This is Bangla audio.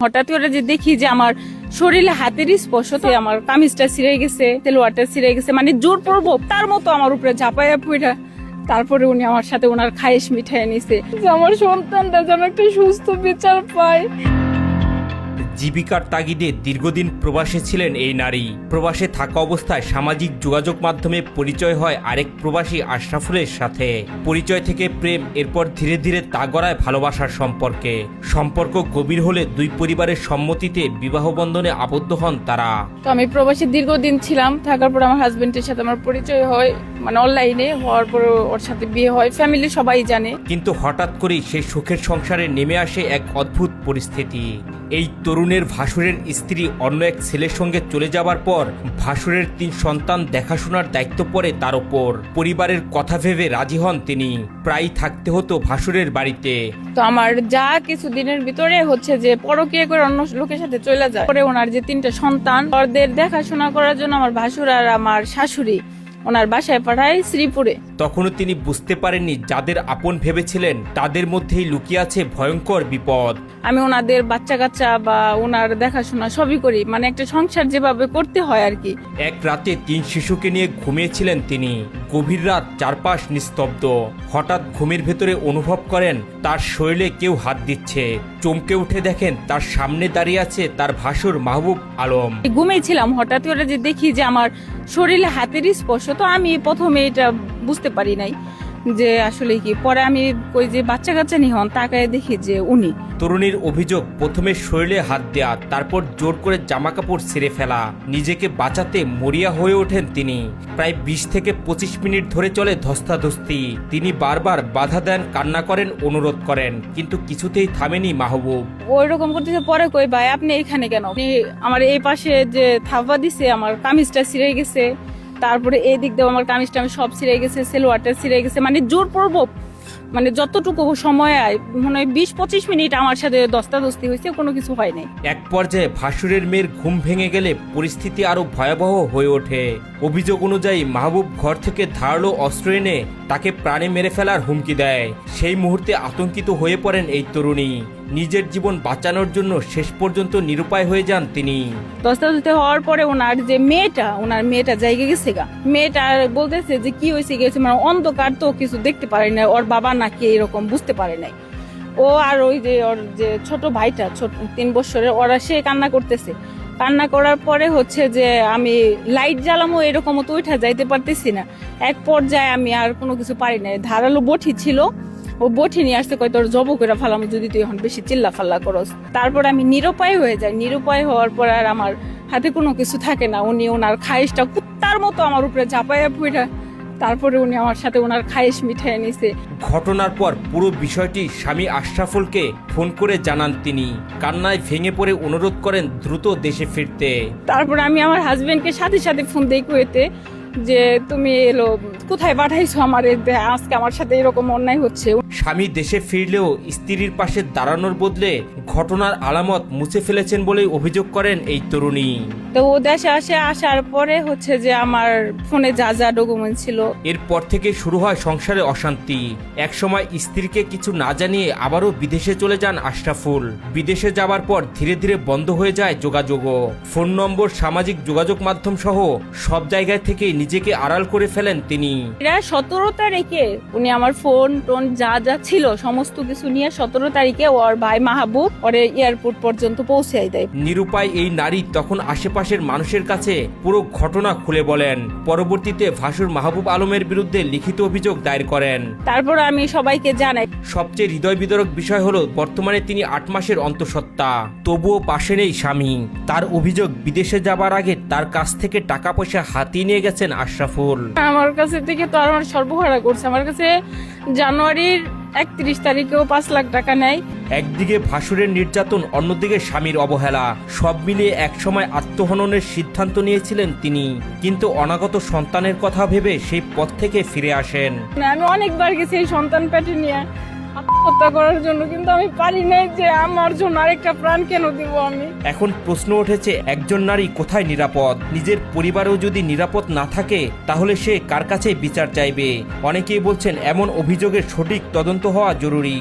হঠাৎ করে যে দেখি যে আমার শরীরে হাতের স্পর্শতে আমার কামিজটা ছিঁড়ে গেছে, তেলোয়ারটা ছিঁড়ে গেছে, মানে জোর পড়বো তার মতো আমার উপরে ঝাঁপাইয়া পড়া। তারপরে উনি আমার সাথে ওনার খায়েশ মিঠাই নিছে যে আমার সন্তানটা যেন একটা সুস্থ বিচার পায়। জীবিকার তাগিদে দীর্ঘদিন প্রবাসে ছিলেন এই নারী। প্রবাসে থাকা অবস্থায় সামাজিক যোগাযোগ মাধ্যমে পরিচয় হয় আরেক প্রবাসী আশরাফুলের সাথে। পরিচয় থেকে প্রেম, এরপর ধীরে ধীরে তা গড়ায় ভালোবাসার সম্পর্কে। সম্পর্ক গভীর হলে দুই পরিবারের সম্মতিতে বিবাহ বন্ধনে আবদ্ধ হন তারা। তো আমি প্রবাসে দীর্ঘদিন ছিলাম, থাকার পর আমার হাজবেন্ডের সাথে আমার পরিচয় হয়, মানে অনলাইনে হওয়ার পর ওর সাথে বিয়ে হয়, ফ্যামিলি সবাই জানে। কিন্তু হঠাৎ করেই সেই সুখের সংসারে নেমে আসে এক অদ্ভুত পরিস্থিতি। এই তরুণের ভাসুরের স্ত্রী অন্য এক ছেলের সঙ্গে চলে যাবার পর ভাসুরের 3 সন্তান দেখাশোনার দায়িত্ব পড়ে তার ওপর। পরিবারের কথা ভেবে রাজি হন তিনি। প্রায়ই থাকতে হতো ভাসুরের বাড়িতে। তো আমার যা কিছুদিনের ভিতরে হচ্ছে যে পরকীয়া করে অন্য লোকের সাথে চলে যায়। পরে ওনার যে 3টা সন্তান, ওদের দেখাশোনা করার জন্য আমার ভাসুর আর আমার শাশুড়ি ওনার বাসায় পাঠায় শ্রীপুরে। তখনও তিনি বুঝতে পারেননি যাদের আপন ভেবেছিলেন তাদের মধ্যেই লুকিয়ে আছে ভয়ঙ্কর বিপদ। আমি ওনাদের বাচ্চা কাচ্চা বা ওনার দেখাশোনা সবই করি, মানে একটা সংসার যেভাবে করতে হয় আর কি। এক রাতে 3 শিশুকে নিয়ে ঘুমিয়েছিলেন তিনি। গভীর রাত, চারপাশ নিস্তব্ধ। হঠাৎ ঘুমের ভেতরে অনুভব করেন তার শরীরে কেউ হাত দিচ্ছে। চমকে উঠে দেখেন তার সামনে দাঁড়িয়ে আছে তার ভাসুর মাহবুব আলম। ঘুমিয়েছিলাম, হঠাৎ করে যে দেখি যে আমার শরীরে হাতের স্পর্শ। তো আমি প্রথমে এটা বুঝতে পারি নাই যে আসলে কি। পরে আমি ওই যে বাচ্চা কাচ্চা নিহন তাকায় দেখি যে উনি। তরুণীর অভিযোগ, প্রথমে শরীরে হাত দেয়া, তারপর জোর করে জামা কাপড় ছিঁড়ে ফেলা। নিজেকে বাঁচাতে মরিয়া হয়ে ওঠেন তিনি। প্রায় 20 থেকে 25 মিনিট ধরে চলে ধস্তাধস্তি। তিনি বারবার বাধা দেন, কান্না করেন, অনুরোধ করেন, কিন্তু কিছুতেই থামেনি মাহবুব। ওই রকম করতেছে। পরে কই ভাই আপনি এখানে কেন? আমার এই পাশে যে থাবা দিছে আমার কামিজটা ছিঁড়ে গেছে, তারপরে এই দিক দিয়ে আমার কামিজটা আমি সব ছিঁড়ে গেছে, সেলোয়ারটা ছিঁড়ে গেছে, মানে জোর পড়বো, মানে যতটুকু সময় মনে হয় 20-25 মিনিট আমার সাথে ধস্তাধস্তি হয়েছে, কোনো কিছু হয় নাই। এক পর্যায়ে ভাসুরের মেয়ের ঘুম ভেঙে গেলে পরিস্থিতি আরো ভয়াবহ হয়ে ওঠে। অভিযোগ অনুযায়ী মাহবুব ঘর থেকে ধারালো অস্ত্র এনে তাকে প্রাণে মেরে ফেলার হুমকি দেয়। সেই মুহূর্তে আতঙ্কিত হয়ে পড়েন এই তরুণী। নিজের জীবন বাঁচানোর জন্য শেষ পর্যন্ত নিরুপায় হয়ে যান তিনি। ধস্তাধস্তি হওয়ার পরে ওনার যে ওনার মেয়েটা জায়গা গেছে গা। মেয়েটা বলতেছে যে কি হয়েছে গেছে, মানে অন্ধকার তো কিছু দেখতে পারে না, ওর বাবা নাকি এরকম বুঝতে পারে নাই। ও আর ওই যে ওর যে ছোট ভাইটা, ছোট 3 বছরের, ওরা সে কান্না করতেছে। কান্না করার পরে হচ্ছে যে আমি লাইট জ্বালামো এরকমও তো উঠা যাইতে পারতেছি না। এক পর্যায়ে আমি আর কোনো কিছু পারি না। ধারালো বটি ছিল, ও বটি নিয়ে আসতে কয় তোর জব করে ফেলাম যদি তুই এখন বেশি চিল্লা ফাল্লা করস। তারপর আমি নিরুপায় হয়ে যাই। নিরুপায় হওয়ার পর আর আমার হাতে কোনো কিছু থাকে না। উনি ওনার খায়েশটা কুত্তার মতো আমার উপরে ঝাঁপাইয়া পড়া। তারপরে উনি আমার সাথে ওনার খায়েশ মিঠাই নিছে। ঘটনার পর পুরো বিষয়টি স্বামী আশরাফুলকে ফোন করে জানান তিনি। কান্নায় ভেঙে পড়ে অনুরোধ করেন দ্রুত দেশে ফিরতে। তারপর আমি আমার হাজবেন্ডকে সাথে সাথে ফোন দেই কুয়েতে যে তুমি এলো কোথায় পাঠাইছো আমার, আজকে আমার সাথে এরকম অন্যায় হচ্ছে। স্বামী দেশে ফিরলেও স্ত্রীর পাশে দাঁড়ানোর বদলে ঘটনার আলামত মুছে ফেলেছেন বলে অভিযোগ করেন এই তরুণী। তো ও দেশে আসার পরে হচ্ছে যে আমার ফোনে যা যা ডকুমেন্ট ছিল। এরপর থেকে শুরু হয় সংসারে অশান্তি। একসময় স্ত্রীকে কিছু না জানিয়ে আবারও বিদেশে চলে যান আশরাফুল। বিদেশে যাবার পর ধীরে ধীরে বন্ধ হয়ে যায় যোগাযোগও। ফোন নম্বর, সামাজিক যোগাযোগ মাধ্যম সহ সব জায়গায় থেকে নিজেকে আড়াল করে ফেলেন তিনি। 17 তারিখে উনি আমার ফোন টোন যা যা ছিল সমস্ত কিছু নিয়ে 17 তারিখে ওর ভাই মাহবুব ওরে এয়ারপোর্ট পর্যন্ত পৌঁছাই দেয়। নিরুপায় এই নারী তখন আশেপাশের মানুষের কাছে পুরো ঘটনা খুলে বলেন। পরবর্তীতে ভাসুর মাহবুব আলমের বিরুদ্ধে লিখিত অভিযোগ দায়ের করেন। তারপর আমি সবাইকে জানাই। সবচেয়ে হৃদয় বিদারক বিষয় হলো বর্তমানে তিনি 8 মাসের অন্তঃসত্ত্বা। তবুও পাশে নেই স্বামী। তার অভিযোগ, বিদেশে যাবার আগে তার কাছ থেকে টাকা পয়সা হাতিয়ে নিয়ে গেছেন আশরাফুল। আমার কাছে থেকে তো আমার সর্বহারা করছে। আমার কাছে জানুয়ারির 31 তারিখেও 5 লাখ টাকা নেয়। একদিকে ভাসুরের নির্যাতন, অন্যদিকে স্বামীর অবহেলা, সব মিলিয়ে একসময় আত্মহননের সিদ্ধান্ত নিয়েছিলেন তিনি। কিন্তু অনাগত সন্তানের কথা ভেবে সেই পথ থেকে ফিরে আসেন। আমি অনেকবার গেছি এই সন্তান পেটে নিয়ে আত্মহত্যা করার জন্য, কিন্তু আমি পারি নাই যে আমার জন্য আরেকটা প্রাণ কেন দিব আমি। এখন প্রশ্ন উঠেছে, একজন নারী কোথায় নিরাপদ? নিজের পরিবারেও যদি নিরাপদ না থাকে তাহলে সে কার কাছে বিচার চাইবে? অনেকেই বলছেন এমন অভিযোগের সঠিক তদন্ত হওয়া জরুরি।